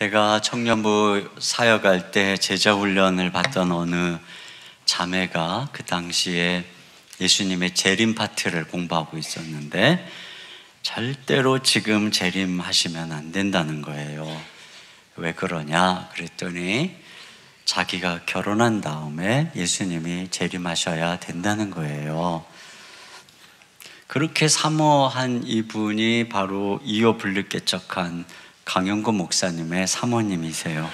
제가 청년부 사역할 때 제자 훈련을 받던 어느 자매가 그 당시에 예수님의 재림 파트를 공부하고 있었는데 절대로 지금 재림하시면 안 된다는 거예요. 왜 그러냐 그랬더니 자기가 결혼한 다음에 예수님이 재림하셔야 된다는 거예요. 그렇게 사모한 이분이 바로 이어 불릴개척한 강영구 목사님의 사모님이세요.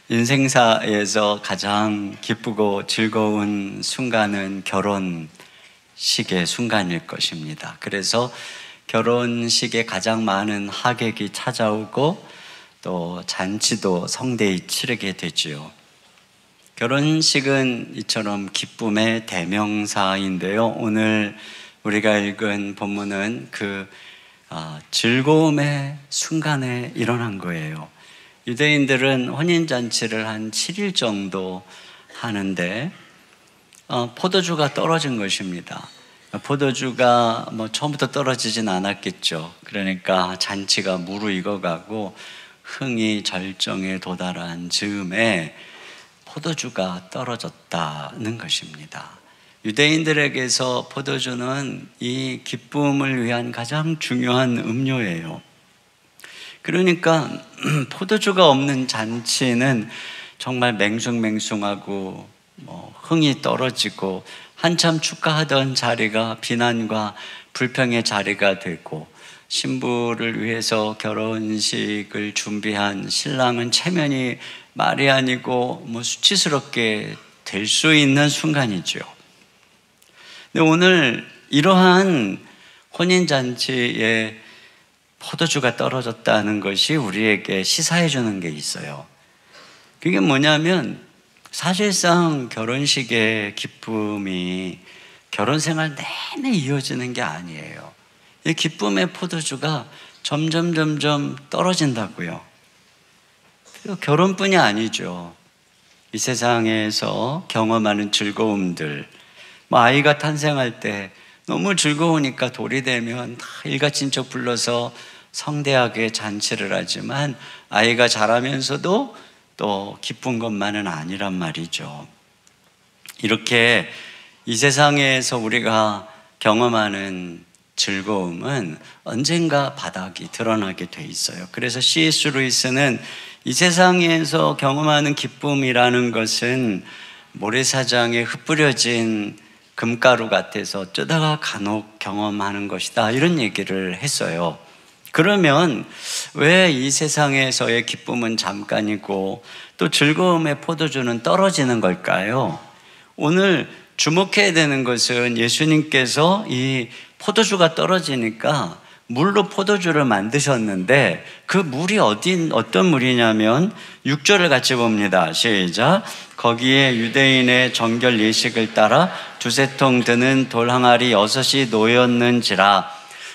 인생사에서 가장 기쁘고 즐거운 순간은 결혼식의 순간일 것입니다. 그래서 결혼식에 가장 많은 하객이 찾아오고 또 잔치도 성대히 치르게 되지요. 결혼식은 이처럼 기쁨의 대명사인데요. 오늘 우리가 읽은 본문은 그 즐거움의 순간에 일어난 거예요. 유대인들은 혼인잔치를 한 7일 정도 하는데 포도주가 떨어진 것입니다. 포도주가 처음부터 떨어지진 않았겠죠. 그러니까 잔치가 무르익어가고 흥이 절정에 도달한 즈음에 포도주가 떨어졌다는 것입니다. 유대인들에게서 포도주는 이 기쁨을 위한 가장 중요한 음료예요. 그러니까 포도주가 없는 잔치는 정말 맹숭맹숭하고 흥이 떨어지고 한참 축하하던 자리가 비난과 불평의 자리가 되고 신부를 위해서 결혼식을 준비한 신랑은 체면이 말이 아니고 수치스럽게 될 수 있는 순간이죠. 근데 오늘 이러한 혼인잔치에 포도주가 떨어졌다는 것이 우리에게 시사해 주는 게 있어요. 그게 뭐냐면 사실상 결혼식의 기쁨이 결혼 생활 내내 이어지는 게 아니에요. 이 기쁨의 포도주가 점점 떨어진다고요. 결혼뿐이 아니죠. 이 세상에서 경험하는 즐거움들, 아이가 탄생할 때 너무 즐거우니까 돌이 되면 다 일가친척 불러서 성대하게 잔치를 하지만 아이가 자라면서도 또 기쁜 것만은 아니란 말이죠. 이렇게 이 세상에서 우리가 경험하는 즐거움은 언젠가 바닥이 드러나게 돼 있어요. 그래서 C.S. 루이스는 이 세상에서 경험하는 기쁨이라는 것은 모래사장에 흩뿌려진 금가루 같아서 어쩌다가 간혹 경험하는 것이다, 이런 얘기를 했어요. 그러면 왜 이 세상에서의 기쁨은 잠깐이고 또 즐거움의 포도주는 떨어지는 걸까요? 오늘 주목해야 되는 것은 예수님께서 이 포도주가 떨어지니까 물로 포도주를 만드셨는데 그 물이 어떤 물이냐면 6절을 같이 봅니다. 시작. 거기에 유대인의 정결 예식을 따라 두세 통 드는 돌 항아리 6이 놓였는지라.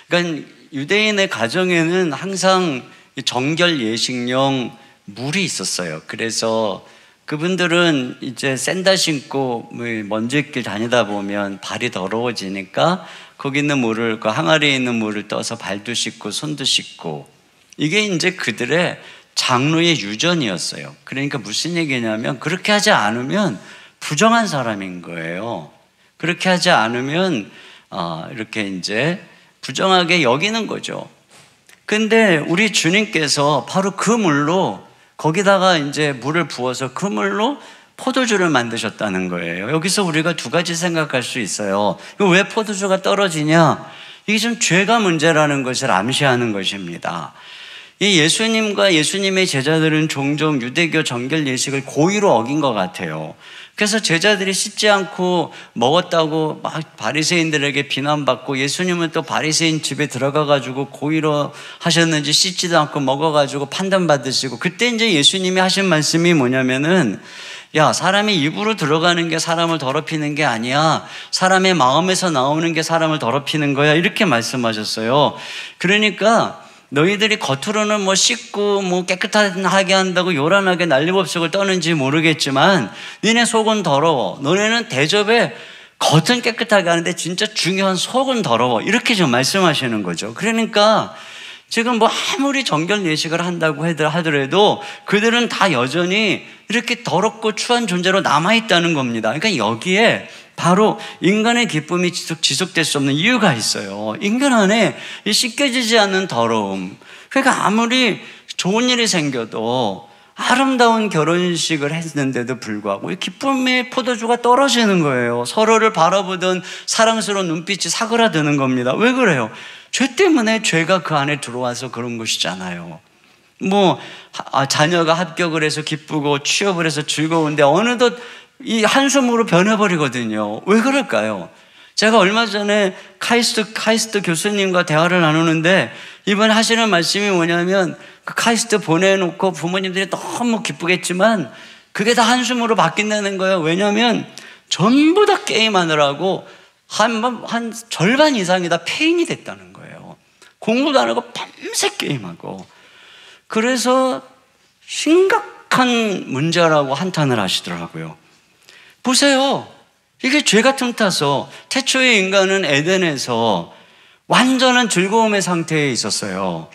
그러니까 유대인의 가정에는 항상 정결 예식용 물이 있었어요. 그래서 그분들은 이제 샌다 신고 먼지길 다니다 보면 발이 더러워지니까 거기 있는 물을, 그 항아리에 있는 물을 떠서 발도 씻고 손도 씻고, 이게 이제 그들의 장로의 유전이었어요. 그러니까 무슨 얘기냐면 그렇게 하지 않으면 부정한 사람인 거예요. 그렇게 하지 않으면 이렇게 이제 부정하게 여기는 거죠. 근데 우리 주님께서 바로 그 물로, 거기다가 이제 물을 부어서 그 물로 포도주를 만드셨다는 거예요. 여기서 우리가 두 가지 생각할 수 있어요. 왜 포도주가 떨어지냐? 이게 좀 죄가 문제라는 것을 암시하는 것입니다. 이 예수님과 예수님의 제자들은 종종 유대교 정결 예식을 고의로 어긴 것 같아요. 그래서 제자들이 씻지 않고 먹었다고 막 바리새인들에게 비난받고, 예수님은 또 바리새인 집에 들어가가지고 고의로 하셨는지 씻지도 않고 먹어가지고 판단받으시고, 그때 이제 예수님이 하신 말씀이 뭐냐면은, 야, 사람이 입으로 들어가는 게 사람을 더럽히는 게 아니야. 사람의 마음에서 나오는 게 사람을 더럽히는 거야. 이렇게 말씀하셨어요. 그러니까 너희들이 겉으로는 씻고 깨끗하게 한다고 요란하게 난리법석을 떠는지 모르겠지만 너네 속은 더러워. 너네는 대접에 겉은 깨끗하게 하는데 진짜 중요한 속은 더러워. 이렇게 좀 말씀하시는 거죠. 그러니까 지금 뭐 아무리 정결 예식을 한다고 하더라도 그들은 다 여전히 이렇게 더럽고 추한 존재로 남아있다는 겁니다. 그러니까 여기에 바로 인간의 기쁨이 지속될 수 없는 이유가 있어요. 인간 안에 이 씻겨지지 않는 더러움. 그러니까 아무리 좋은 일이 생겨도 아름다운 결혼식을 했는데도 불구하고 이 기쁨의 포도주가 떨어지는 거예요. 서로를 바라보던 사랑스러운 눈빛이 사그라드는 겁니다. 왜 그래요? 죄 때문에 죄가 그 안에 들어와서 그런 것이잖아요. 뭐 자녀가 합격을 해서 기쁘고 취업을 해서 즐거운데 어느덧 이 한숨으로 변해버리거든요. 왜 그럴까요? 제가 얼마 전에 카이스트 교수님과 대화를 나누는데 이번에 하시는 말씀이 뭐냐면 그 카이스트 보내놓고 부모님들이 너무 기쁘겠지만 그게 다 한숨으로 바뀐다는 거예요. 왜냐하면 전부 다 게임하느라고 한 절반 이상이 다 폐인이 됐다는 거예요. 공부도 안 하고 밤새 게임하고. 그래서 심각한 문제라고 한탄을 하시더라고요. 보세요. 이게 죄가 틈타서 태초의 인간은 에덴에서 완전한 즐거움의 상태에 있었어요.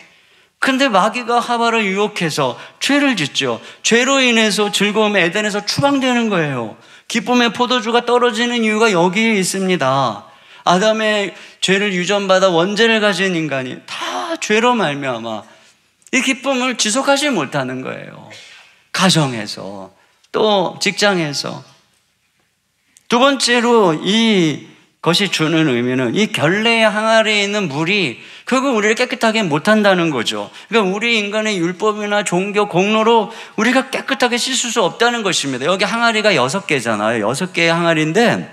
근데 마귀가 하와를 유혹해서 죄를 짓죠. 죄로 인해서 즐거움의 에덴에서 추방되는 거예요. 기쁨의 포도주가 떨어지는 이유가 여기에 있습니다. 아담의 죄를 유전받아 원죄를 가진 인간이 다 죄로 말미암아 이 기쁨을 지속하지 못하는 거예요. 가정에서 또 직장에서. 두 번째로 이것이 주는 의미는 이 결례의 항아리에 있는 물이 결국 우리를 깨끗하게 못한다는 거죠. 그러니까 우리 인간의 율법이나 종교, 공로로 우리가 깨끗하게 씻을 수 없다는 것입니다. 여기 항아리가 6개잖아요. 6개의 항아리인데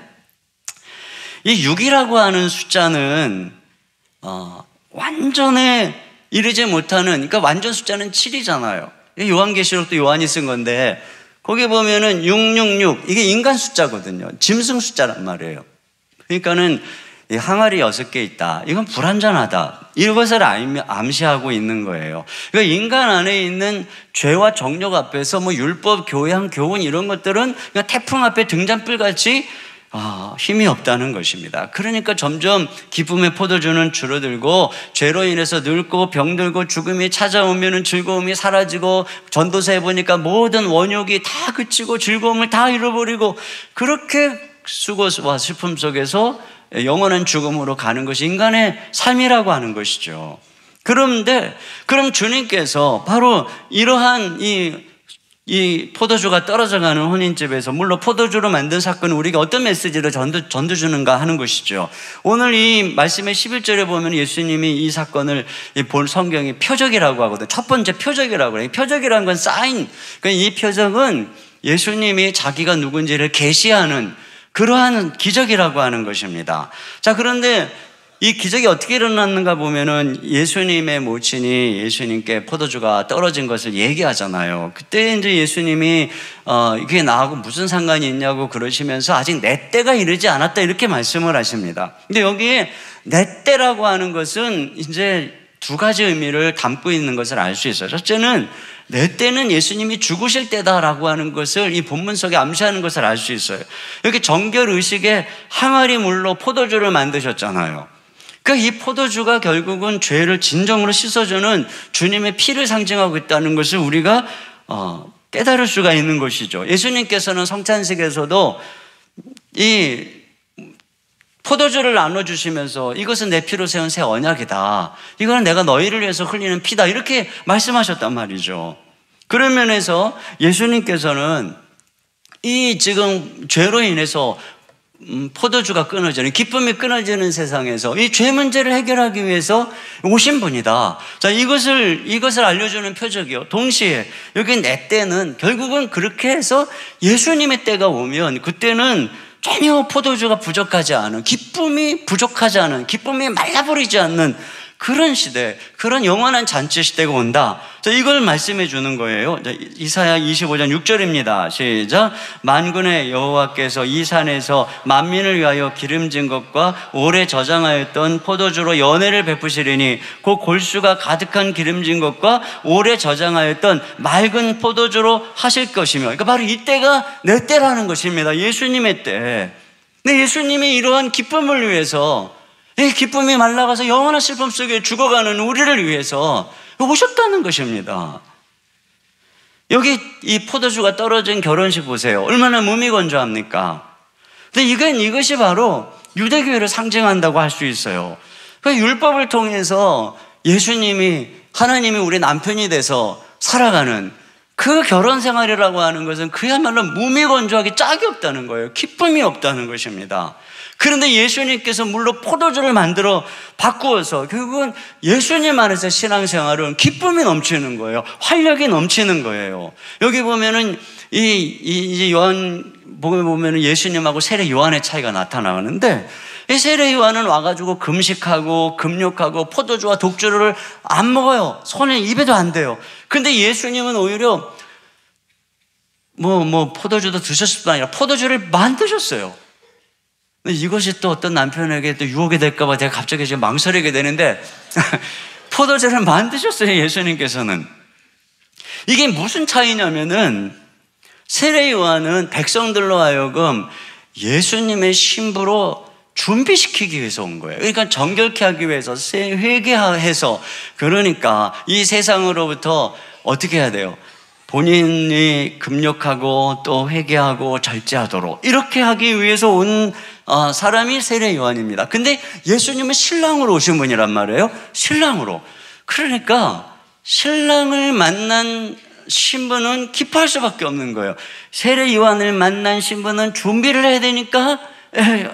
이 6이라고 하는 숫자는 완전에 이르지 못하는, 그러니까 완전 숫자는 7이잖아요. 요한계시록도 요한이 쓴 건데 거기 보면은 666, 이게 인간 숫자거든요. 짐승 숫자란 말이에요. 그러니까는 이 항아리 6개 있다. 이건 불완전하다. 이것을 암시하고 있는 거예요. 그러니까 인간 안에 있는 죄와 정욕 앞에서 뭐 율법, 교양, 교훈 이런 것들은 그냥 태풍 앞에 등잔불같이 힘이 없다는 것입니다. 그러니까 점점 기쁨의 포도주는 줄어들고 죄로 인해서 늙고 병들고 죽음이 찾아오면 즐거움이 사라지고 전도서에 보니까 모든 원욕이 다 그치고 즐거움을 다 잃어버리고 그렇게 수고와 슬픔 속에서 영원한 죽음으로 가는 것이 인간의 삶이라고 하는 것이죠. 그런데 그럼 주님께서 바로 이러한 이 포도주가 떨어져가는 혼인집에서 물론 포도주로 만든 사건은 우리가 어떤 메시지를 전해주는가 하는 것이죠. 오늘 이 말씀의 11절에 보면 예수님이 이 사건을 본 성경이 표적이라고 하거든요. 첫 번째 표적이라고 해요. 표적이라는 건 사인. 그러니까 이 표적은 예수님이 자기가 누군지를 계시하는 그러한 기적이라고 하는 것입니다. 자, 그런데 이 기적이 어떻게 일어났는가 보면은 예수님의 모친이 예수님께 포도주가 떨어진 것을 얘기하잖아요. 그때 이제 예수님이 이게 나하고 무슨 상관이 있냐고 그러시면서 아직 내 때가 이르지 않았다 이렇게 말씀을 하십니다. 근데 여기에 내 때라고 하는 것은 이제 두 가지 의미를 담고 있는 것을 알 수 있어요. 첫째는 내 때는 예수님이 죽으실 때다라고 하는 것을 이 본문 속에 암시하는 것을 알 수 있어요. 이렇게 정결 의식에 항아리 물로 포도주를 만드셨잖아요. 그러니까 이 포도주가 결국은 죄를 진정으로 씻어주는 주님의 피를 상징하고 있다는 것을 우리가 깨달을 수가 있는 것이죠. 예수님께서는 성찬식에서도 이 포도주를 나눠주시면서 이것은 내 피로 세운 새 언약이다. 이거는 내가 너희를 위해서 흘리는 피다. 이렇게 말씀하셨단 말이죠. 그런 면에서 예수님께서는 이 지금 죄로 인해서 포도주가 끊어지는, 기쁨이 끊어지는 세상에서 이 죄 문제를 해결하기 위해서 오신 분이다. 자, 이것을 알려주는 표적이요. 동시에 여기 내 때는 결국은 그렇게 해서 예수님의 때가 오면 그때는 전혀 포도주가 부족하지 않은, 기쁨이 부족하지 않은, 기쁨이 말라버리지 않는 그런 시대, 그런 영원한 잔치 시대가 온다. 자, 이걸 말씀해 주는 거예요. 자, 이사야 25장 6절입니다. 시작. 만군의 여호와께서 이 산에서 만민을 위하여 기름진 것과 오래 저장하였던 포도주로 연회를 베푸시리니 곧 골수가 가득한 기름진 것과 오래 저장하였던 맑은 포도주로 하실 것이며, 그러니까 바로 이때가 내 때라는 것입니다. 예수님의 때. 근데 예수님이 이러한 기쁨을 위해서 이 기쁨이 말라가서 영원한 슬픔 속에 죽어가는 우리를 위해서 오셨다는 것입니다. 여기 이 포도주가 떨어진 결혼식 보세요. 얼마나 무미건조합니까? 근데 이것이 바로 유대교회를 상징한다고 할 수 있어요. 그 율법을 통해서 예수님이, 하나님이 우리 남편이 돼서 살아가는 그 결혼 생활이라고 하는 것은 그야말로 무미건조하게 짝이 없다는 거예요. 기쁨이 없다는 것입니다. 그런데 예수님께서 물로 포도주를 만들어 바꾸어서 결국은 예수님 안에서 신앙생활은 기쁨이 넘치는 거예요. 활력이 넘치는 거예요. 여기 보면은 이 요한복음에 보면은 예수님하고 세례 요한의 차이가 나타나는데, 이 세례 요한은 와가지고 금식하고 금욕하고 포도주와 독주를 안 먹어요. 손에 입에도 안 대요. 근데 예수님은 오히려 포도주도 드셨을 뿐 아니라 포도주를 만드셨어요. 근데 이것이 또 어떤 남편에게 또 유혹이 될까봐 제가 갑자기 지금 망설이게 되는데 포도주를 만드셨어요, 예수님께서는. 이게 무슨 차이냐면은 세례 요한은 백성들로 하여금 예수님의 신부로 준비시키기 위해서 온 거예요. 그러니까 정결케 하기 위해서, 회개해서, 그러니까 이 세상으로부터 어떻게 해야 돼요? 본인이 금욕하고 또 회개하고 절제하도록 이렇게 하기 위해서 온 사람이 세례 요한입니다. 근데 예수님은 신랑으로 오신 분이란 말이에요. 신랑으로. 그러니까 신랑을 만난 신부는 기뻐할 수밖에 없는 거예요. 세례 요한을 만난 신부는 준비를 해야 되니까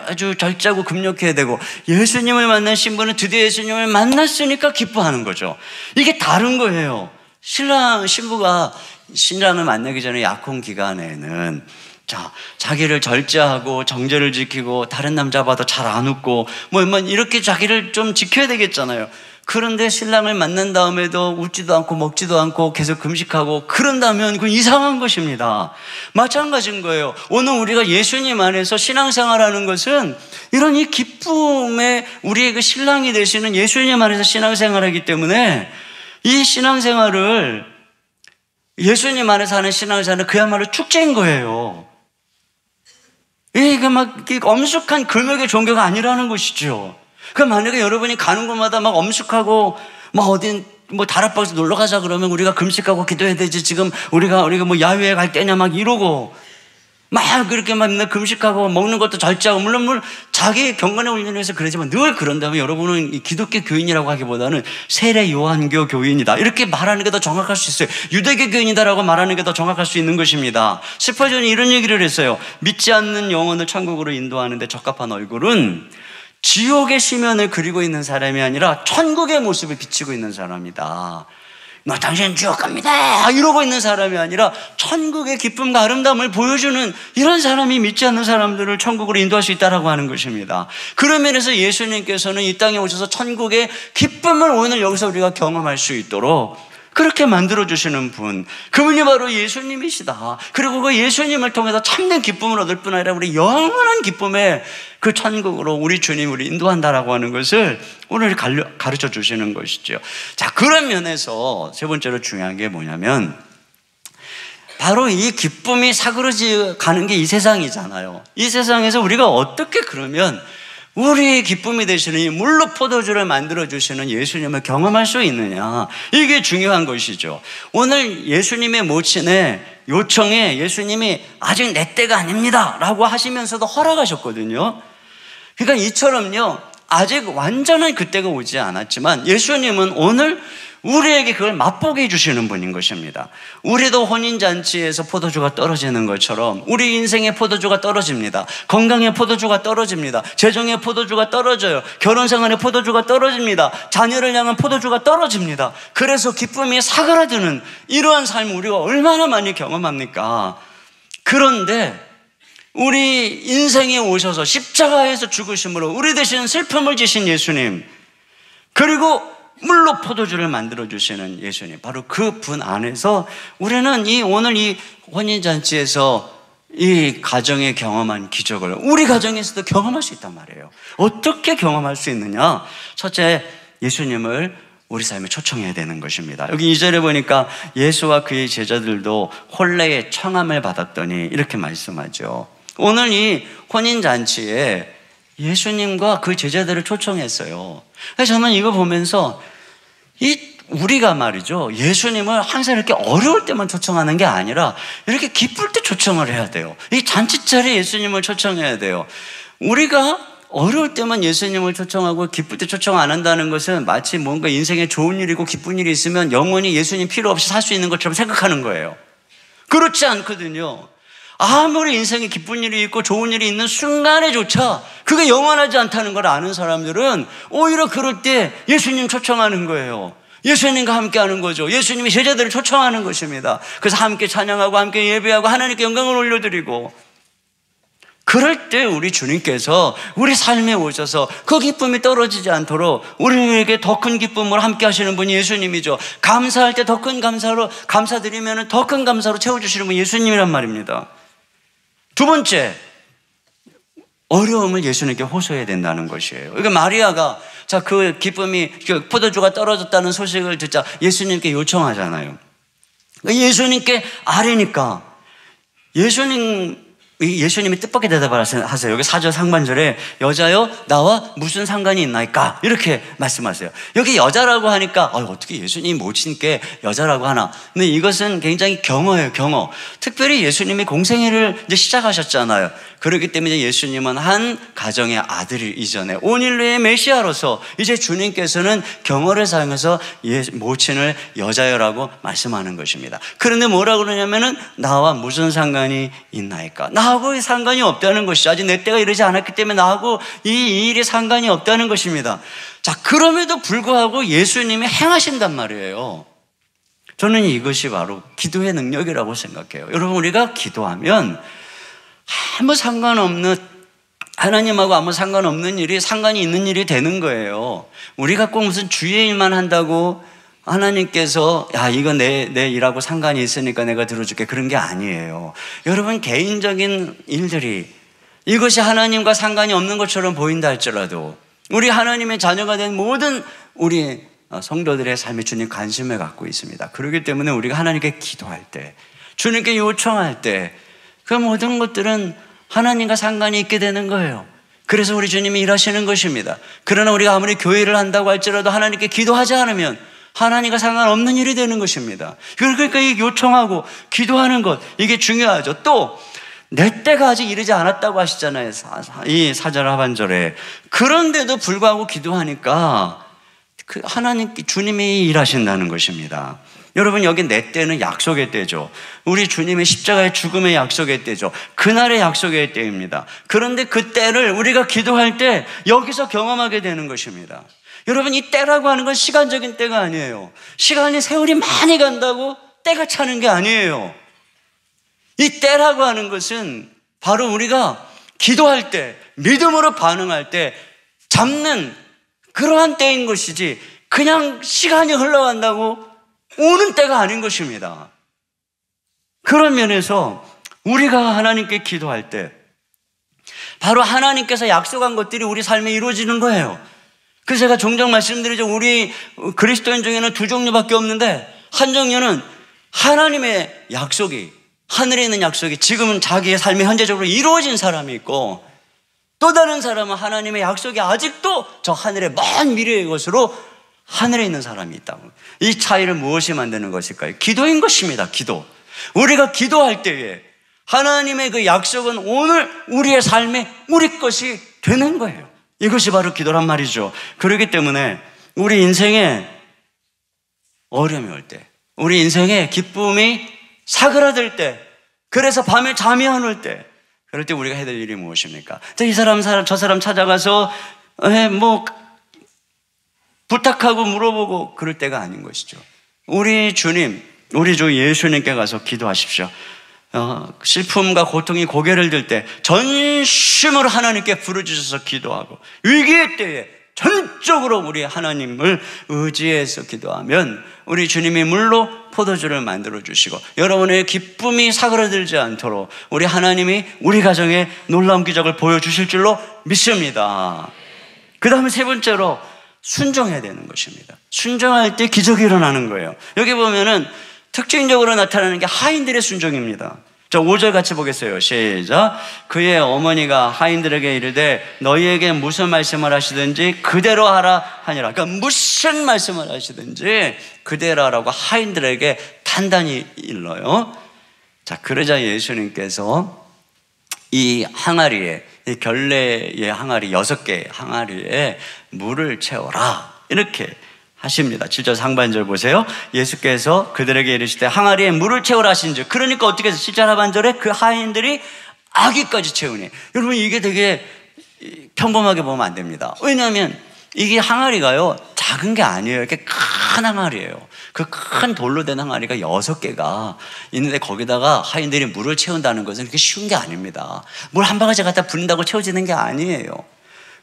아주 절제하고 금욕해야 되고, 예수님을 만난 신부는 드디어 예수님을 만났으니까 기뻐하는 거죠. 이게 다른 거예요. 신부가 신랑을 만나기 전에 약혼 기간에는 자기를 절제하고 정제를 지키고 다른 남자 봐도 잘 안 웃고 이렇게 자기를 좀 지켜야 되겠잖아요. 그런데 신랑을 만난 다음에도 웃지도 않고 먹지도 않고 계속 금식하고 그런다면 그건 이상한 것입니다. 마찬가지인 거예요. 오늘 우리가 예수님 안에서 신앙생활하는 것은 이런 이 기쁨에 우리의 그 신랑이 되시는 예수님 안에서 신앙생활하기 때문에, 이 신앙생활을, 예수님 안에서 하는 신앙생활은 그야말로 축제인 거예요. 이게 막 엄숙한 금욕의 종교가 아니라는 것이죠. 만약에 여러분이 가는 곳마다 막 엄숙하고 어딘 다락방에서 놀러 가자 그러면 우리가 금식하고 기도해야 되지, 지금 우리가 야외에 갈 때냐 이러고 그렇게 맨날 금식하고 먹는 것도 절제하고, 물론 자기 경건의 훈련을 위해서 그러지만 늘 그런다면 여러분은 이 기독교 교인이라고 하기보다는 세례 요한교 교인이다 이렇게 말하는 게 더 정확할 수 있어요. 유대교 교인이다라고 말하는 게 더 정확할 수 있는 것입니다. 스퍼전이 이런 얘기를 했어요. 믿지 않는 영혼을 천국으로 인도하는 데 적합한 얼굴은 지옥의 시면을 그리고 있는 사람이 아니라 천국의 모습을 비치고 있는 사람이다. 당신은 지옥 갑니다 이러고 있는 사람이 아니라 천국의 기쁨과 아름다움을 보여주는 이런 사람이 믿지 않는 사람들을 천국으로 인도할 수 있다라고 하는 것입니다. 그런 면에서 예수님께서는 이 땅에 오셔서 천국의 기쁨을 오늘 여기서 우리가 경험할 수 있도록 그렇게 만들어주시는 분, 그분이 바로 예수님이시다. 그리고 그 예수님을 통해서 참된 기쁨을 얻을 뿐 아니라 우리 영원한 기쁨의 그 천국으로 우리 주님을 인도한다라고 하는 것을 오늘 가르쳐 주시는 것이죠. 자, 그런 면에서 세 번째로 중요한 게 뭐냐면, 바로 이 기쁨이 사그러지 가는 게 이 세상이잖아요. 이 세상에서 우리가 어떻게 그러면 우리의 기쁨이 되시는 이 물로 포도주를 만들어주시는 예수님을 경험할 수 있느냐, 이게 중요한 것이죠. 오늘 예수님의 모친의 요청에 예수님이 아직 내 때가 아닙니다 라고 하시면서도 허락하셨거든요. 그러니까 이처럼요, 아직 완전한 그때가 오지 않았지만 예수님은 오늘 우리에게 그걸 맛보게 해주시는 분인 것입니다. 우리도 혼인잔치에서 포도주가 떨어지는 것처럼 우리 인생의 포도주가 떨어집니다. 건강의 포도주가 떨어집니다. 재정의 포도주가 떨어져요. 결혼생활의 포도주가 떨어집니다. 자녀를 향한 포도주가 떨어집니다. 그래서 기쁨이 사그라드는 이러한 삶을 우리가 얼마나 많이 경험합니까? 그런데 우리 인생에 오셔서 십자가에서 죽으심으로 우리 대신 슬픔을 지신 예수님, 그리고 물로 포도주를 만들어주시는 예수님, 바로 그 분 안에서 우리는 오늘 이 혼인잔치에서 이 가정에 경험한 기적을 우리 가정에서도 경험할 수 있단 말이에요. 어떻게 경험할 수 있느냐? 첫째, 예수님을 우리 삶에 초청해야 되는 것입니다. 여기 2절에 보니까 예수와 그의 제자들도 혼례의 청함을 받았더니 이렇게 말씀하죠. 오늘 이 혼인잔치에 예수님과 그 제자들을 초청했어요. 그래서 저는 이거 보면서 우리가 말이죠, 예수님을 항상 이렇게 어려울 때만 초청하는 게 아니라 이렇게 기쁠 때 초청을 해야 돼요. 이 잔치자리에 예수님을 초청해야 돼요. 우리가 어려울 때만 예수님을 초청하고 기쁠 때 초청 안 한다는 것은 마치 뭔가 인생에 좋은 일이고 기쁜 일이 있으면 영원히 예수님 필요 없이 살 수 있는 것처럼 생각하는 거예요. 그렇지 않거든요. 아무리 인생에 기쁜 일이 있고 좋은 일이 있는 순간에조차 그게 영원하지 않다는 걸 아는 사람들은 오히려 그럴 때 예수님 초청하는 거예요. 예수님과 함께 하는 거죠. 예수님이 제자들을 초청하는 것입니다. 그래서 함께 찬양하고 함께 예배하고 하나님께 영광을 올려드리고, 그럴 때 우리 주님께서 우리 삶에 오셔서 그 기쁨이 떨어지지 않도록 우리에게 더 큰 기쁨을 함께 하시는 분이 예수님이죠. 감사할 때 더 큰 감사로, 감사드리면 더 큰 감사로 채워주시는 분이 예수님이란 말입니다. 두 번째, 어려움을 예수님께 호소해야 된다는 것이에요. 그러니까 마리아가 자, 그 기쁨이, 그 포도주가 떨어졌다는 소식을 듣자 예수님께 요청하잖아요. 예수님께 아뢰니까 예수님이 뜻밖의 대답을 하세요. 여기 4절 상반절에 여자여 나와 무슨 상관이 있나이까 이렇게 말씀하세요. 여기 여자라고 하니까 어떻게 예수님이 모친께 여자라고 하나. 근데 이것은 굉장히 경어예요. 경어. 특별히 예수님이 공생애를 이제 시작하셨잖아요. 그렇기 때문에 예수님은 한 가정의 아들이 이전에 온 인류의 메시아로서 이제 주님께서는 경어를 사용해서 모친을 여자여라고 말씀하는 것입니다. 그런데 뭐라고 그러냐면은 나와 무슨 상관이 있나이까. 나하고 상관이 없다는 것이죠. 아직 내 때가 이르지 않았기 때문에 나하고 이 일이 상관이 없다는 것입니다. 자, 그럼에도 불구하고 예수님이 행하신단 말이에요. 저는 이것이 바로 기도의 능력이라고 생각해요. 여러분, 우리가 기도하면 아무 상관없는, 하나님하고 아무 상관없는 일이 상관이 있는 일이 되는 거예요. 우리가 꼭 무슨 주의 일만 한다고 하나님께서 이거 내 일하고 상관이 있으니까 내가 들어줄게, 그런 게 아니에요. 여러분, 개인적인 일들이 이것이 하나님과 상관이 없는 것처럼 보인다 할지라도 우리 하나님의 자녀가 된 모든 우리 성도들의 삶에 주님 관심을 갖고 있습니다. 그렇기 때문에 우리가 하나님께 기도할 때, 주님께 요청할 때 그 모든 것들은 하나님과 상관이 있게 되는 거예요. 그래서 우리 주님이 일하시는 것입니다. 그러나 우리가 아무리 교회를 한다고 할지라도 하나님께 기도하지 않으면 하나님과 상관없는 일이 되는 것입니다. 그러니까 이 요청하고 기도하는 것, 이게 중요하죠. 또 내 때가 아직 이르지 않았다고 하시잖아요. 이 4절 하반절에. 그런데도 불구하고 기도하니까 하나님께 주님이 일하신다는 것입니다. 여러분, 여기 내 때는 약속의 때죠. 우리 주님의 십자가의 죽음의 약속의 때죠. 그날의 약속의 때입니다. 그런데 그 때를 우리가 기도할 때 여기서 경험하게 되는 것입니다. 여러분, 이 때라고 하는 건 시간적인 때가 아니에요. 시간이 세월이 많이 간다고 때가 차는 게 아니에요. 이 때라고 하는 것은 바로 우리가 기도할 때, 믿음으로 반응할 때 잡는 그러한 때인 것이지, 그냥 시간이 흘러간다고 오는 때가 아닌 것입니다. 그런 면에서 우리가 하나님께 기도할 때 바로 하나님께서 약속한 것들이 우리 삶에 이루어지는 거예요. 그래서 제가 종종 말씀드리죠. 우리 그리스도인 중에는 두 종류밖에 없는데, 한 종류는 하나님의 약속이, 하늘에 있는 약속이 지금은 자기의 삶에 현재적으로 이루어진 사람이 있고, 또 다른 사람은 하나님의 약속이 아직도 저 하늘의 먼 미래의 것으로 하늘에 있는 사람이 있다고. 이 차이를 무엇이 만드는 것일까요? 기도인 것입니다. 기도. 우리가 기도할 때에 하나님의 그 약속은 오늘 우리의 삶에 우리 것이 되는 거예요. 이것이 바로 기도란 말이죠. 그렇기 때문에 우리 인생에 어려움이 올 때, 우리 인생에 기쁨이 사그라들 때, 그래서 밤에 잠이 안 올 때, 그럴 때 우리가 해야 될 일이 무엇입니까? 이 사람 저 사람 찾아가서 부탁하고 물어보고 그럴 때가 아닌 것이죠. 우리 주님, 우리 주 예수님께 가서 기도하십시오. 슬픔과 고통이 고개를 들 때 전심으로 하나님께 부르주셔서 기도하고, 위기의 때에 전적으로 우리 하나님을 의지해서 기도하면 우리 주님이 물로 포도주를 만들어 주시고, 여러분의 기쁨이 사그라들지 않도록 우리 하나님이 우리 가정에 놀라운 기적을 보여주실 줄로 믿습니다. 그 다음에 세 번째로 순종해야 되는 것입니다. 순종할 때 기적이 일어나는 거예요. 여기 보면은 특징적으로 나타나는 게 하인들의 순종입니다. 자, 5절 같이 보겠어요. 시작. 그의 어머니가 하인들에게 이르되 너희에게 무슨 말씀을 하시든지 그대로 하라 하니라. 그러니까 무슨 말씀을 하시든지 그대로 하라고 하인들에게 단단히 일러요. 자, 그러자 예수님께서 이 항아리에, 이 결례의 항아리 6개 항아리에 물을 채워라 이렇게 하십니다. 7절 상반절 보세요. 예수께서 그들에게 이르시되 항아리에 물을 채우라 하신즉, 그러니까 어떻게 해서 7절 하반절에 그 하인들이 아기까지 채우니. 여러분, 이게 되게 평범하게 보면 안 됩니다. 왜냐하면 이게 항아리가요 작은 게 아니에요. 이렇게 큰 항아리예요. 그 큰 돌로 된 항아리가 6개가 있는데 거기다가 하인들이 물을 채운다는 것은 그렇게 쉬운 게 아닙니다. 물 한 바가지 갖다 붓는다고 채워지는 게 아니에요.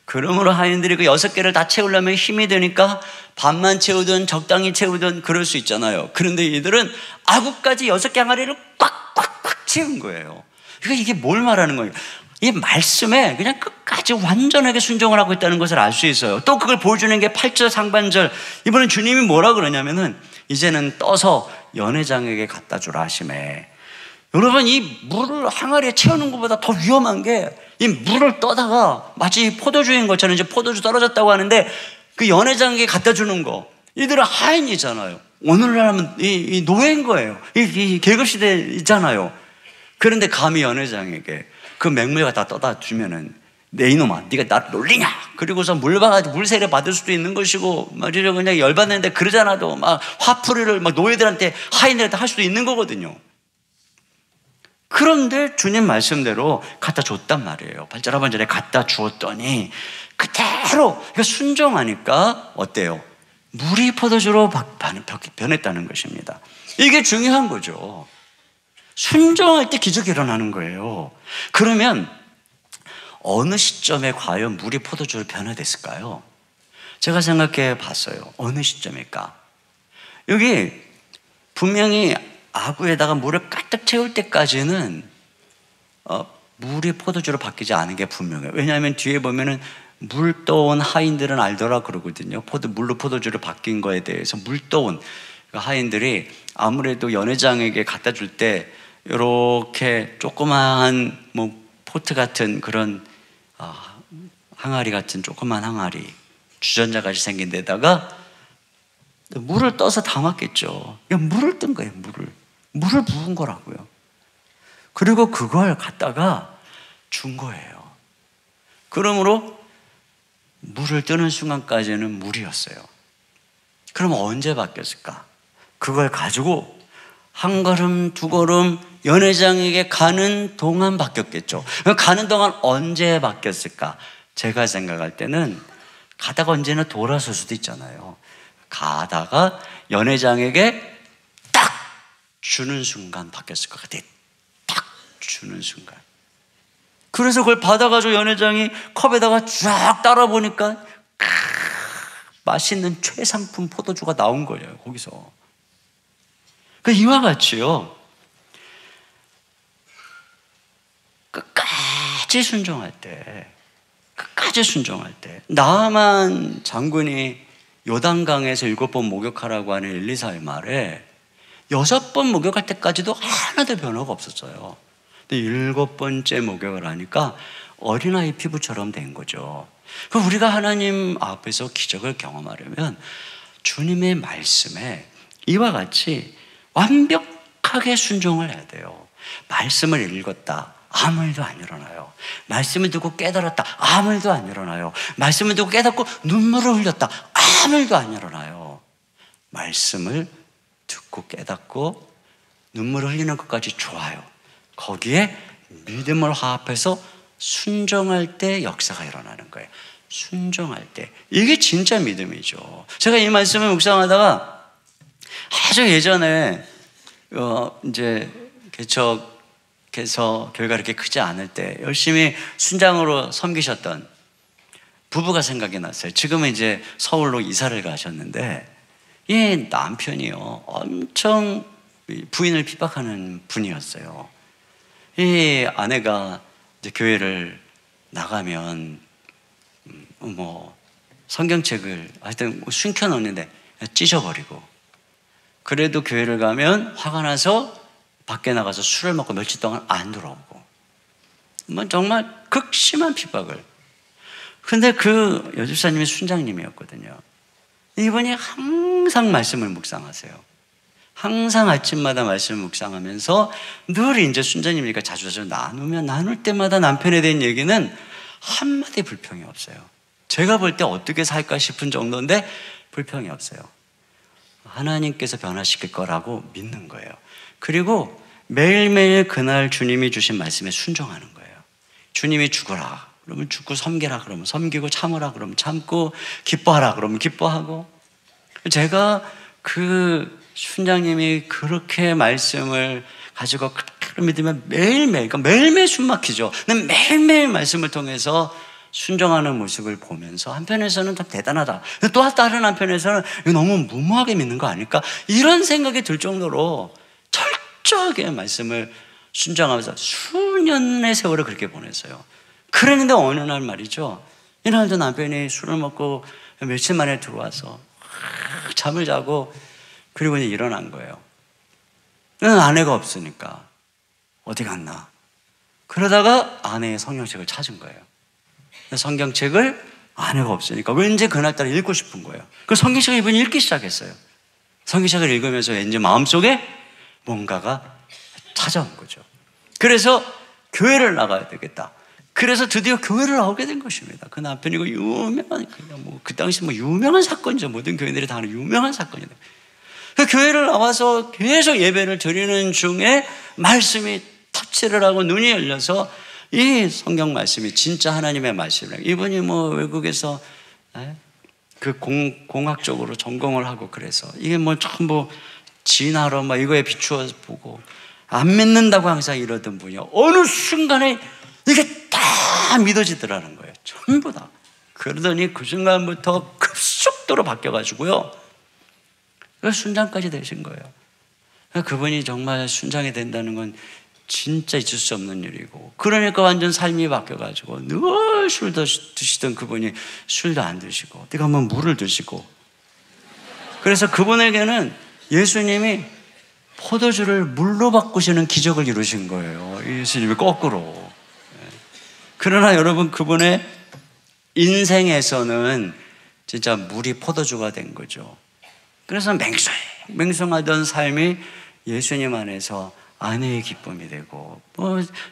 그러므로 하인들이 그 6개를 다 채우려면 힘이 드니까 반만 채우든 적당히 채우든 그럴 수 있잖아요. 그런데 이들은 아구까지 6개 항아리를 꽉꽉꽉 채운 거예요. 그러니까 이게 뭘 말하는 거예요? 이 말씀에 그냥 끝까지 완전하게 순종을 하고 있다는 것을 알 수 있어요. 또 그걸 보여주는 게 8절 상반절. 이번엔 주님이 뭐라 그러냐면은 이제는 떠서 연회장에게 갖다 주라 하시매. 여러분, 이 물을 항아리에 채우는 것보다 더 위험한 게 이 물을 떠다가 마치 포도주인 것처럼 이제 포도주 떨어졌다고 하는데 그 연회장에게 갖다 주는 거. 이들은 하인이잖아요. 오늘날 하면 이 노예인 거예요. 이 계급시대잖아요. 그런데 감히 연회장에게 그 맹물 갖다 떠다 주면은 내 이놈아, 네가 나를 놀리냐? 그리고서 물 받아가지고 물세례 받을 수도 있는 것이고, 말이죠, 그냥 열받는데 그러잖아도 막 화풀이를 막 노예들한테 하인들한테 할 수도 있는 거거든요. 그런데 주님 말씀대로 갖다 줬단 말이에요. 8절 하반절에 갖다 주었더니 그대로 순종하니까 어때요? 물이 포도주로 변했다는 것입니다. 이게 중요한 거죠. 순종할 때 기적이 일어나는 거예요. 그러면 어느 시점에 과연 물이 포도주로 변화됐을까요? 제가 생각해 봤어요. 어느 시점일까? 여기 분명히 아구에다가 물을 가득 채울 때까지는 물이 포도주로 바뀌지 않은 게 분명해요. 왜냐하면 뒤에 보면은 물 떠온 하인들은 알더라 그러거든요. 물로 포도주로 바뀐 거에 대해서 물 떠온 하인들이 아무래도 연회장에게 갖다 줄 때 이렇게 조그마한 포트 같은 그런 항아리 같은 조그만 항아리, 주전자같이 생긴 데다가 물을 떠서 담았겠죠. 물을 뜬 거예요. 물을 부은 거라고요. 그리고 그걸 갖다가 준 거예요. 그러므로 물을 뜨는 순간까지는 물이었어요. 그럼 언제 바뀌었을까? 그걸 가지고 한 걸음 두 걸음 연회장에게 가는 동안 바뀌었겠죠. 가는 동안 언제 바뀌었을까? 제가 생각할 때는 가다가 언제나 돌아설 수도 있잖아요. 가다가 연회장에게 딱 주는 순간 바뀌었을 것 같아요. 딱 주는 순간. 그래서 그걸 받아가지고 연회장이 컵에다가 쫙 따라 보니까 맛있는 최상품 포도주가 나온 거예요. 거기서. 이와 같이요, 끝까지 순종할 때 나아만 장군이 요단강에서 7번 목욕하라고 하는 엘리사의 말에 6번 목욕할 때까지도 하나도 변화가 없었어요. 근데 7번째 목욕을 하니까 어린아이 피부처럼 된 거죠. 그럼 우리가 하나님 앞에서 기적을 경험하려면 주님의 말씀에 이와 같이 완벽하게 순종을 해야 돼요. 말씀을 읽었다, 아무 일도 안 일어나요. 말씀을 듣고 깨달았다, 아무 일도 안 일어나요. 말씀을 듣고 깨닫고 눈물을 흘렸다, 아무 일도 안 일어나요. 말씀을 듣고 깨닫고 눈물을 흘리는 것까지 좋아요. 거기에 믿음을 화합해서 순종할 때 역사가 일어나는 거예요. 순종할 때. 이게 진짜 믿음이죠. 제가 이 말씀을 묵상하다가 아주 예전에 이제 개척해서 교회가 그렇게 크지 않을 때 열심히 순장으로 섬기셨던 부부가 생각이 났어요. 지금은 이제 서울로 이사를 가셨는데 이 남편이요, 엄청 부인을 핍박하는 분이었어요. 이 아내가 이제 교회를 나가면 성경책을 하여튼 숨겨놓는데 찢어버리고, 그래도 교회를 가면 화가 나서 밖에 나가서 술을 먹고 며칠 동안 안 들어오고, 뭐 정말 극심한 핍박을. 근데 그 여집사님이 순장님이었거든요. 이분이 항상 말씀을 묵상하세요. 항상 아침마다 말씀을 묵상하면서 늘 이제 순장님이니까 자주 나눌 때마다 남편에 대한 얘기는 한마디 불평이 없어요. 제가 볼 때 어떻게 살까 싶은 정도인데 불평이 없어요. 하나님께서 변화시킬 거라고 믿는 거예요. 그리고 매일매일 그날 주님이 주신 말씀에 순종하는 거예요. 주님이 죽어라 그러면 죽고, 섬기라 그러면 섬기고, 참으라 그러면 참고, 기뻐하라 그러면 기뻐하고. 제가 그 순장님이 그렇게 말씀을 가지고 그렇게 믿으면 매일매일, 그러니까 매일매일 숨 막히죠. 근데 매일매일 말씀을 통해서 순종하는 모습을 보면서 한편에서는 참 대단하다, 또 다른 한편에서는 이거 너무 무모하게 믿는 거 아닐까, 이런 생각이 들 정도로 철저하게 말씀을 순종하면서 수년의 세월을 그렇게 보냈어요. 그랬는데 어느 날 말이죠, 이날도 남편이 술을 먹고 며칠 만에 들어와서 잠을 자고, 그리고 이제 일어난 거예요. 아내가 없으니까 어디 갔나. 그러다가 아내의 성경책을 찾은 거예요. 성경책을 아내가 없으니까 왠지 그날따라 읽고 싶은 거예요. 그 성경책을 이분이 읽기 시작했어요. 성경책을 읽으면서 왠지 마음속에 뭔가가 찾아온 거죠. 그래서 교회를 나가야 되겠다. 그래서 드디어 교회를 나오게 된 것입니다. 그 남편이 유명한, 그 당시 유명한 사건이죠. 모든 교회들이 다 아는 유명한 사건이다. 그 교회를 나와서 계속 예배를 드리는 중에 말씀이 터치를 하고 눈이 열려서 이 성경 말씀이 진짜 하나님의 말씀이에요. 이분이 외국에서 그 공학적으로 전공을 하고, 그래서 이게 전부 진화로 이거에 비추어 보고 안 믿는다고 항상 이러던 분이 어느 순간에 이게 다 믿어지더라는 거예요. 전부 다. 그러더니 그 순간부터 급속도로 바뀌어가지고요, 순장까지 되신 거예요. 그분이 정말 순장이 된다는 건 진짜 있을 수 없는 일이고, 그러니까 완전 삶이 바뀌어가지고 늘 술 드시던 그분이 술도 안 드시고, 어디 가면 물을 드시고. 그래서 그분에게는 예수님이 포도주를 물로 바꾸시는 기적을 이루신 거예요. 예수님이 거꾸로. 그러나 여러분, 그분의 인생에서는 진짜 물이 포도주가 된 거죠. 그래서 맹성하던 삶이 예수님 안에서 아내의 기쁨이 되고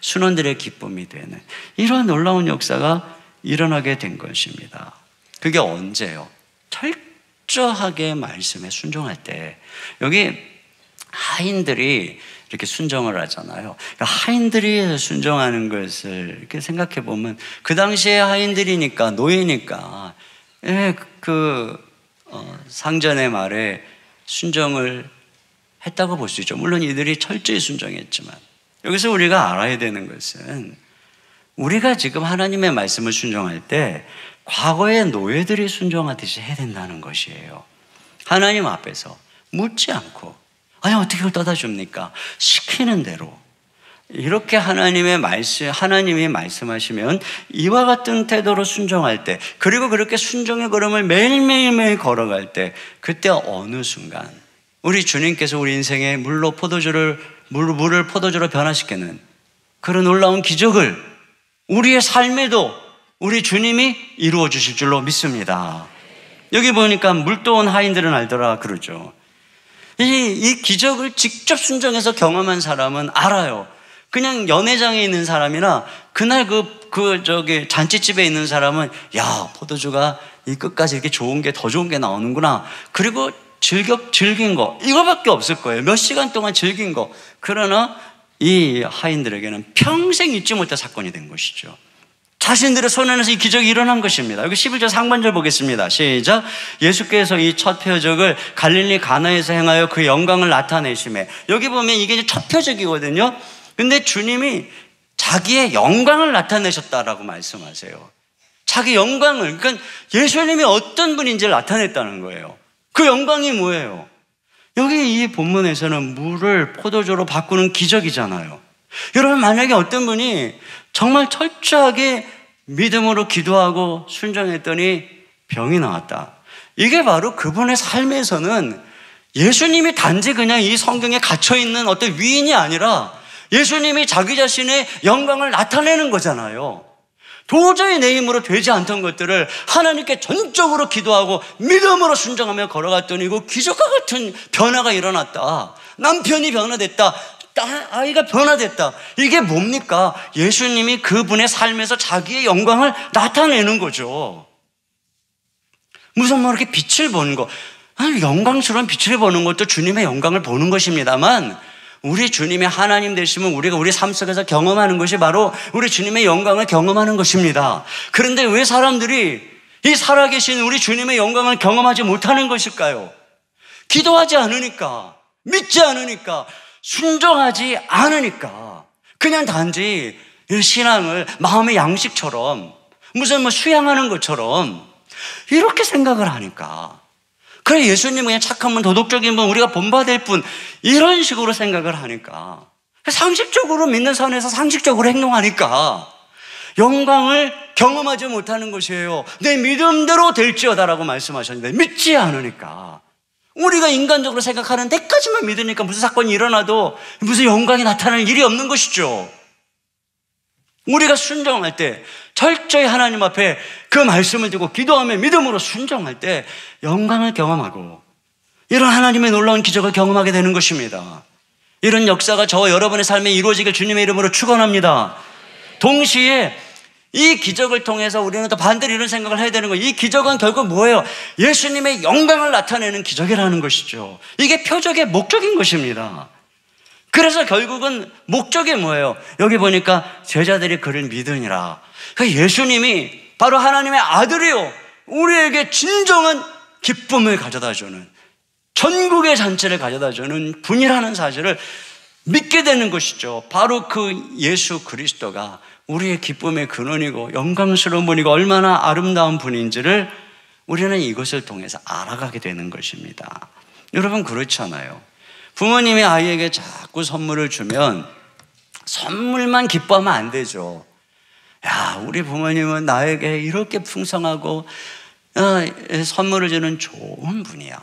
순원들의 기쁨이 되는 이런 놀라운 역사가 일어나게 된 것입니다. 그게 언제요? 철저하게 말씀에 순종할 때. 여기 하인들이 이렇게 순종을 하잖아요. 그러니까 하인들이 순종하는 것을 이렇게 생각해 보면, 그 당시에 하인들이니까, 노예니까 상전의 말에 순종을 했다고 볼 수 있죠. 물론 이들이 철저히 순종했지만, 여기서 우리가 알아야 되는 것은, 우리가 지금 하나님의 말씀을 순종할 때 과거의 노예들이 순종하듯이 해야 된다는 것이에요. 하나님 앞에서 묻지 않고, 아니 어떻게 그걸 떠다 줍니까? 시키는 대로. 이렇게 하나님이 말씀하시면 이와 같은 태도로 순종할 때, 그리고 그렇게 순종의 걸음을 매일매일 걸어갈 때, 그때 어느 순간 우리 주님께서 우리 인생에 물을 포도주로 변화시키는 그런 놀라운 기적을 우리의 삶에도 우리 주님이 이루어 주실 줄로 믿습니다. 여기 보니까 물도온 하인들은 알더라 그러죠. 이 기적을 직접 순종해서 경험한 사람은 알아요. 그냥 연회장에 있는 사람이나 그날 잔치집에 있는 사람은, 야, 포도주가 이 끝까지 이렇게 더 좋은 게 나오는구나. 그리고 즐긴 거, 이거밖에 없을 거예요. 몇 시간 동안 즐긴 거. 그러나 이 하인들에게는 평생 잊지 못할 사건이 된 것이죠. 자신들의 손 안에서 이 기적이 일어난 것입니다. 여기 11절 상반절 보겠습니다. 시작. 예수께서 이 첫 표적을 갈릴리 가나에서 행하여 그 영광을 나타내심에. 여기 보면 이게 이제 첫 표적이거든요. 근데 주님이 자기의 영광을 나타내셨다라고 말씀하세요. 자기 영광을, 그러니까 예수님이 어떤 분인지를 나타냈다는 거예요. 그 영광이 뭐예요? 여기 이 본문에서는 물을 포도주로 바꾸는 기적이잖아요. 여러분, 만약에 어떤 분이 정말 철저하게 믿음으로 기도하고 순종했더니 병이 나왔다. 이게 바로 그분의 삶에서는 예수님이 단지 그냥 이 성경에 갇혀있는 어떤 위인이 아니라 예수님이 자기 자신의 영광을 나타내는 거잖아요. 도저히 내 힘으로 되지 않던 것들을 하나님께 전적으로 기도하고 믿음으로 순종하며 걸어갔더니 그 기적과 같은 변화가 일어났다. 남편이 변화됐다. 아이가 변화됐다. 이게 뭡니까? 예수님이 그분의 삶에서 자기의 영광을 나타내는 거죠. 무슨 뭐 이렇게 빛을 보는 거, 영광스러운 빛을 보는 것도 주님의 영광을 보는 것입니다만, 우리 주님이 하나님 되시면 우리가 우리 삶 속에서 경험하는 것이 바로 우리 주님의 영광을 경험하는 것입니다. 그런데 왜 사람들이 이 살아계신 우리 주님의 영광을 경험하지 못하는 것일까요? 기도하지 않으니까, 믿지 않으니까, 순종하지 않으니까, 그냥 단지 이 신앙을 마음의 양식처럼 무슨 뭐 수양하는 것처럼 이렇게 생각을 하니까, 그래 예수님 그냥 착한 분, 도덕적인 분, 우리가 본받을 분, 이런 식으로 생각을 하니까, 상식적으로 믿는 선에서 상식적으로 행동하니까 영광을 경험하지 못하는 것이에요. 내 믿음대로 될지어다라고 말씀하셨는데 믿지 않으니까, 우리가 인간적으로 생각하는 데까지만 믿으니까 무슨 사건이 일어나도 무슨 영광이 나타나는 일이 없는 것이죠. 우리가 순종할 때, 철저히 하나님 앞에 그 말씀을 두고 기도하며 믿음으로 순종할 때 영광을 경험하고 이런 하나님의 놀라운 기적을 경험하게 되는 것입니다. 이런 역사가 저와 여러분의 삶에 이루어지길 주님의 이름으로 축원합니다. 동시에 이 기적을 통해서 우리는 또 반대로 이런 생각을 해야 되는 거예요. 이 기적은 결국 뭐예요? 예수님의 영광을 나타내는 기적이라는 것이죠. 이게 표적의 목적인 것입니다. 그래서 결국은 목적이 뭐예요? 여기 보니까 제자들이 그를 믿으니라. 예수님이 바로 하나님의 아들이요, 우리에게 진정한 기쁨을 가져다주는, 전국의 잔치를 가져다주는 분이라는 사실을 믿게 되는 것이죠. 바로 그 예수 그리스도가 우리의 기쁨의 근원이고 영광스러운 분이고 얼마나 아름다운 분인지를 우리는 이것을 통해서 알아가게 되는 것입니다. 여러분 그렇잖아요. 부모님이 아이에게 자꾸 선물을 주면 선물만 기뻐하면 안 되죠. 야, 우리 부모님은 나에게 이렇게 풍성하고 선물을 주는 좋은 분이야.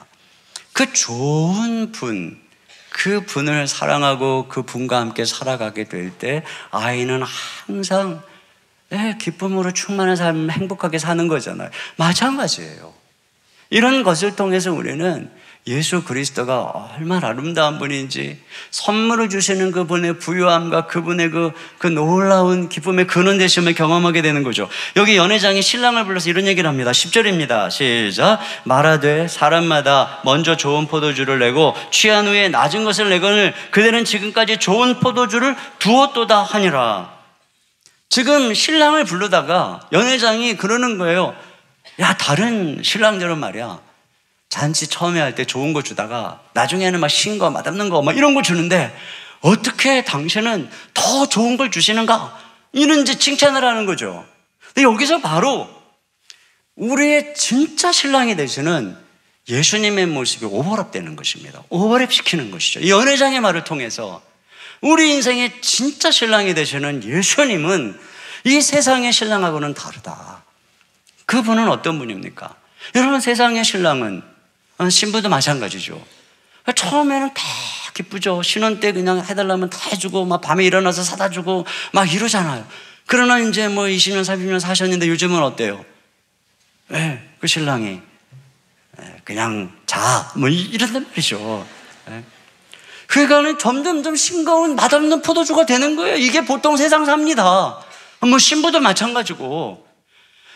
그 좋은 분, 그 분을 사랑하고 그 분과 함께 살아가게 될 때 아이는 항상 기쁨으로 충만한 삶을 행복하게 사는 거잖아요. 마찬가지예요. 이런 것을 통해서 우리는 예수 그리스도가 얼마나 아름다운 분인지, 선물을 주시는 그분의 부유함과 그분의 그 놀라운 기쁨의 근원 되심을 경험하게 되는 거죠. 여기 연회장이 신랑을 불러서 이런 얘기를 합니다. 10절입니다. 시작. 말하되 사람마다 먼저 좋은 포도주를 내고 취한 후에 낮은 것을 내거늘 그대는 지금까지 좋은 포도주를 두었도다 하니라. 지금 신랑을 부르다가 연회장이 그러는 거예요. 야, 다른 신랑들은 말이야, 잔치 처음에 할 때 좋은 거 주다가 나중에는 막 신 거, 맛없는 거 막 이런 거 주는데 어떻게 당신은 더 좋은 걸 주시는가? 이런 이제 칭찬을 하는 거죠. 근데 여기서 바로 우리의 진짜 신랑이 되시는 예수님의 모습이 오버랩되는 것입니다. 오버랩 시키는 것이죠. 이 연회장의 말을 통해서 우리 인생의 진짜 신랑이 되시는 예수님은 이 세상의 신랑하고는 다르다. 그분은 어떤 분입니까? 여러분, 세상의 신랑은 신부도 마찬가지죠. 처음에는 다 기쁘죠. 신혼 때 그냥 해달라면 다 해주고 막 밤에 일어나서 사다 주고 막 이러잖아요. 그러나 이제 뭐 20년 30년 사셨는데 요즘은 어때요? 그 신랑이 그냥 자 뭐 이런단 말이죠. 그러니까는 점점점 싱거운 맛없는 포도주가 되는 거예요. 이게 보통 세상 삽니다. 뭐 신부도 마찬가지고,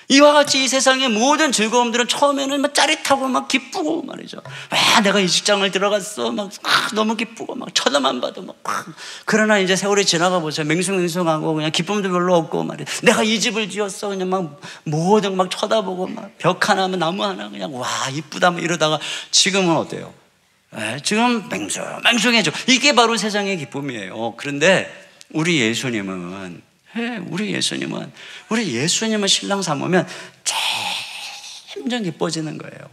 이와 같이 이 세상의 모든 즐거움들은 처음에는 막 짜릿하고 막 기쁘고 말이죠. 와, 내가 이 직장을 들어갔어. 막 너무 기쁘고 막 쳐다만 봐도 막. 그러나 이제 세월이 지나가 보세요. 맹숭맹숭하고 그냥 기쁨도 별로 없고 말이야. 내가 이 집을 지었어. 그냥 막 뭐든 막 쳐다보고 막 벽 하나, 나무 하나 그냥 와 이쁘다 막 이러다가 지금은 어때요? 지금 맹숭해져. 이게 바로 세상의 기쁨이에요. 그런데 우리 예수님은 신랑 삼으면 점점 기뻐지는 거예요.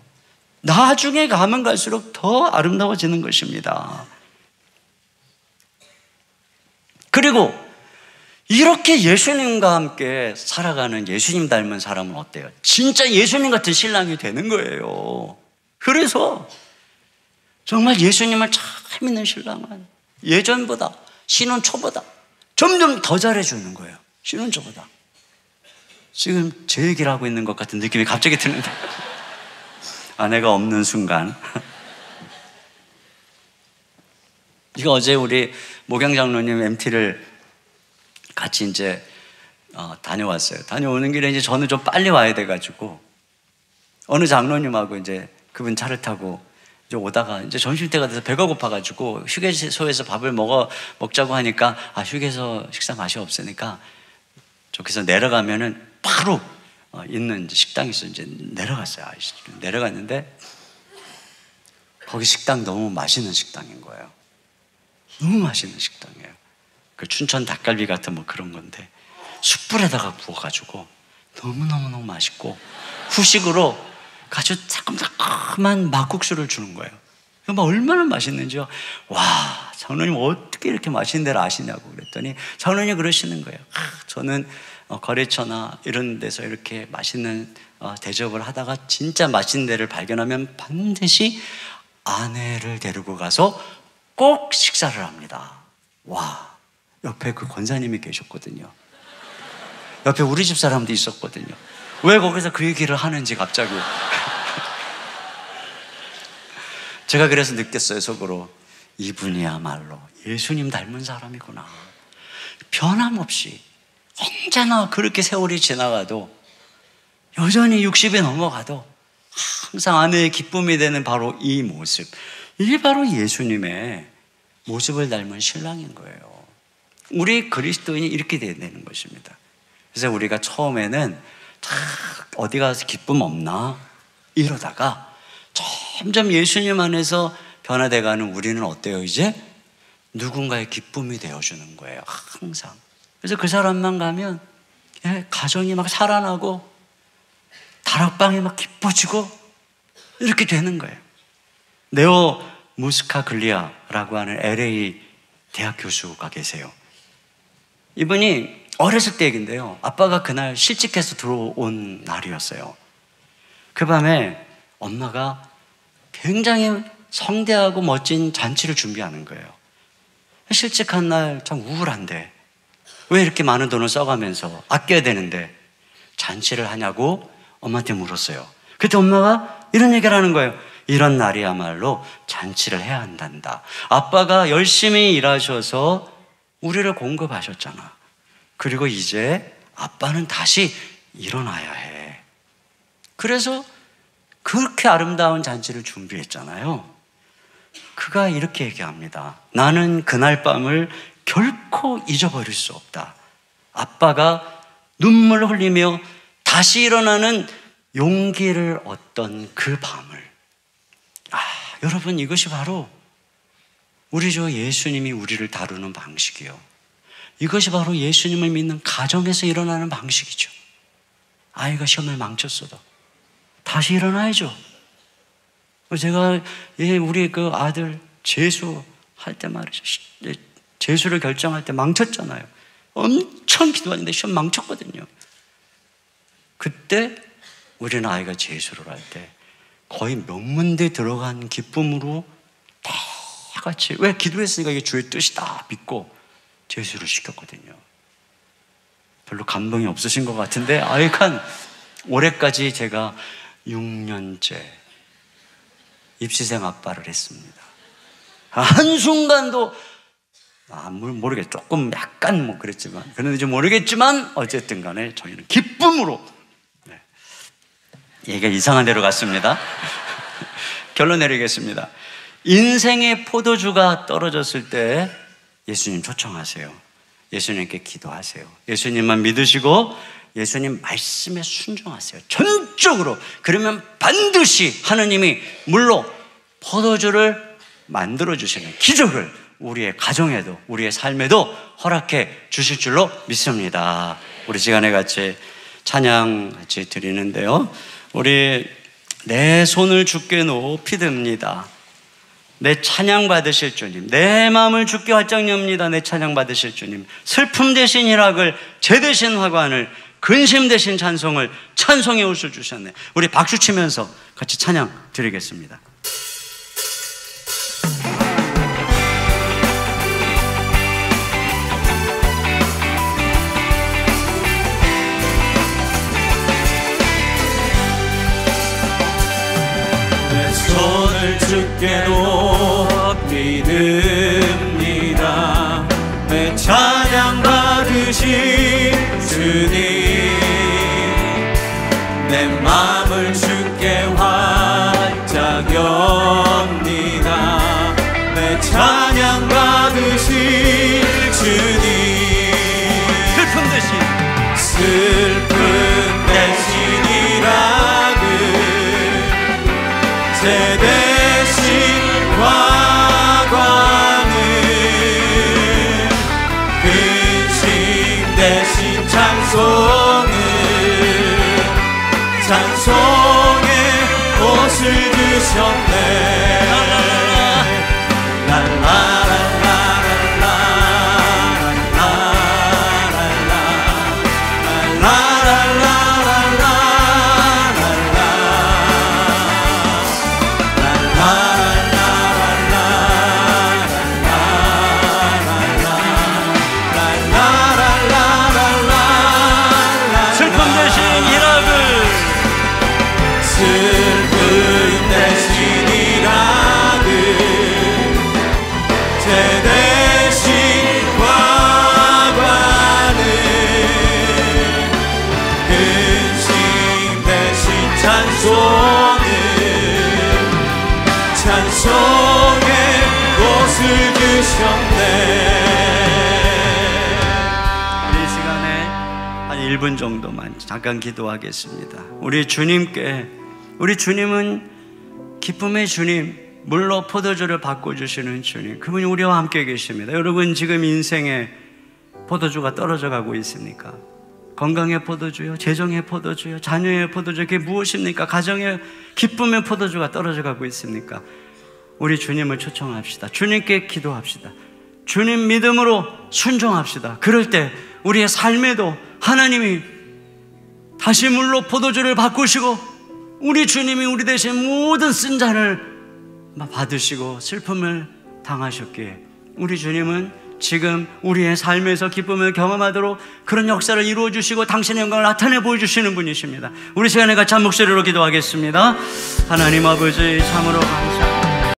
나중에 가면 갈수록 더 아름다워지는 것입니다. 그리고 이렇게 예수님과 함께 살아가는 예수님 닮은 사람은 어때요? 진짜 예수님 같은 신랑이 되는 거예요. 그래서 정말 예수님을 참 믿는 신랑은 예전보다, 신혼 초보다 점점 더 잘해주는 거예요. 신혼 초보다. 지금 제 얘기를 하고 있는 것 같은 느낌이 갑자기 드는데 아내가 없는 순간 이거 어제 우리 목양 장로님 MT를 같이 이제 다녀왔어요. 다녀오는 길에 이제 저는 좀 빨리 와야 돼가지고 어느 장로님하고 이제 그분 차를 타고 이제 오다가 이제 점심때가 돼서 배가 고파가지고 휴게소에서 밥을 먹자고 하니까 휴게소 식사 맛이 없으니까 저기서 내려가면은 바로 있는 식당에서 이제 내려갔어요. 내려갔는데 거기 식당 너무 맛있는 식당인 거예요. 너무 맛있는 식당이에요. 그 춘천 닭갈비 같은 뭐 그런 건데 숯불에다가 구워가지고 너무너무 맛있고 후식으로 아주 새콤새콤한 막국수를 주는 거예요. 막 얼마나 맛있는지요. 와, 장로님 어떻게 이렇게 맛있는 데를 아시냐고 그랬더니 장로님 그러시는 거예요. 저는 거래처나 이런 데서 이렇게 맛있는 대접을 하다가 진짜 맛있는 데를 발견하면 반드시 아내를 데리고 가서 꼭 식사를 합니다. 와, 옆에 그 권사님이 계셨거든요. 옆에 우리 집 사람도 있었거든요. 왜 거기서 그 얘기를 하는지 갑자기 제가 그래서 느꼈어요. 속으로 이분이야말로 예수님 닮은 사람이구나. 변함없이 언제나 그렇게 세월이 지나가도 여전히 60이 넘어가도 항상 아내의 기쁨이 되는 바로 이 모습, 이게 바로 예수님의 모습을 닮은 신랑인 거예요. 우리 그리스도인이 이렇게 돼야 되는 것입니다. 그래서 우리가 처음에는 어디 가서 기쁨 없나 이러다가 점점 예수님 안에서 변화돼가는 우리는 어때요? 이제 누군가의 기쁨이 되어주는 거예요. 항상. 그래서 그 사람만 가면 가정이 막 살아나고 다락방이 막 기뻐지고 이렇게 되는 거예요. 네오 무스카글리아라고 하는 LA 대학 교수가 계세요. 이분이 어렸을 때 얘기인데요. 아빠가 그날 실직해서 들어온 날이었어요. 그 밤에 엄마가 굉장히 성대하고 멋진 잔치를 준비하는 거예요. 실직한 날 참 우울한데 왜 이렇게 많은 돈을 써가면서 아껴야 되는데 잔치를 하냐고 엄마한테 물었어요. 그때 엄마가 이런 얘기를 하는 거예요. 이런 날이야말로 잔치를 해야 한단다. 아빠가 열심히 일하셔서 우리를 공급하셨잖아. 그리고 이제 아빠는 다시 일어나야 해. 그래서 그렇게 아름다운 잔치를 준비했잖아요. 그가 이렇게 얘기합니다. 나는 그날 밤을 결코 잊어버릴 수 없다. 아빠가 눈물을 흘리며 다시 일어나는 용기를 얻던 그 밤을. 여러분, 이것이 바로 우리 주 예수님이 우리를 다루는 방식이요. 이것이 바로 예수님을 믿는 가정에서 일어나는 방식이죠. 아이가 시험을 망쳤어도 다시 일어나야죠. 제가 우리 그 아들 재수할 때 말이죠. 재수를 결정할 때 망쳤잖아요. 엄청 기도하는데 시험 망쳤거든요. 그때 우리는 아이가 재수를 할 때 거의 명문대 들어간 기쁨으로 다 같이, 왜 기도했으니까 이게 주의 뜻이다 믿고 재수를 시켰거든요. 별로 감동이 없으신 것 같은데 하여간 올해까지 제가 6년째 입시생 아빠를 했습니다. 한순간도 모르겠, 조금 약간 뭐 그랬지만, 그런지 모르겠지만 어쨌든 간에 저희는 기쁨으로, 얘기가 이상한 데로 갔습니다. 결론 내리겠습니다. 인생의 포도주가 떨어졌을 때 예수님 초청하세요. 예수님께 기도하세요. 예수님만 믿으시고 예수님 말씀에 순종하세요. 전적으로. 그러면 반드시 하느님이 물로 포도주를 만들어주시는 기적을 우리의 가정에도 우리의 삶에도 허락해 주실 줄로 믿습니다. 우리 시간에 같이 찬양 같이 드리는데요. 우리 내 손을 주께 높이 듭니다. 내 찬양 받으실 주님, 내 마음을 주께 활짝 엽니다. 내 찬양 받으실 주님, 슬픔 대신 희락을, 죄 대신 화관을, 근심 대신 찬송을, 찬송의 옷을 주셨네. 우리 박수 치면서 같이 찬양 드리겠습니다. 마음을 주께 높이듭니다. 내 찬양 받으신 주님, 내 마음을 주께 활짝 엽니다. 내 찬양 받으신 주님, 슬픈 대신이라그 제 대신 과관은 근심 대신 찬송의 옷을 주셨네. 찬송의 옷을 주셨네. 이 시간에 한 1분 정도만 잠깐 기도하겠습니다. 우리 주님은 기쁨의 주님, 물로 포도주를 바꿔주시는 주님, 그분이 우리와 함께 계십니다. 여러분, 지금 인생에 포도주가 떨어져 가고 있습니까? 건강의 포도주요, 재정의 포도주요, 자녀의 포도주, 그게 무엇입니까? 가정의 기쁨의 포도주가 떨어져 가고 있습니까? 우리 주님을 초청합시다. 주님께 기도합시다. 주님 믿음으로 순종합시다. 그럴 때 우리의 삶에도 하나님이 다시 물로 포도주를 바꾸시고, 우리 주님이 우리 대신 모든 쓴 잔을 받으시고 슬픔을 당하셨기에, 우리 주님은 지금 우리의 삶에서 기쁨을 경험하도록 그런 역사를 이루어 주시고 당신의 영광을 나타내 보여주시는 분이십니다. 우리 시간에 같이 한 목소리로 기도하겠습니다. 하나님 아버지, 참으로 감사합니다.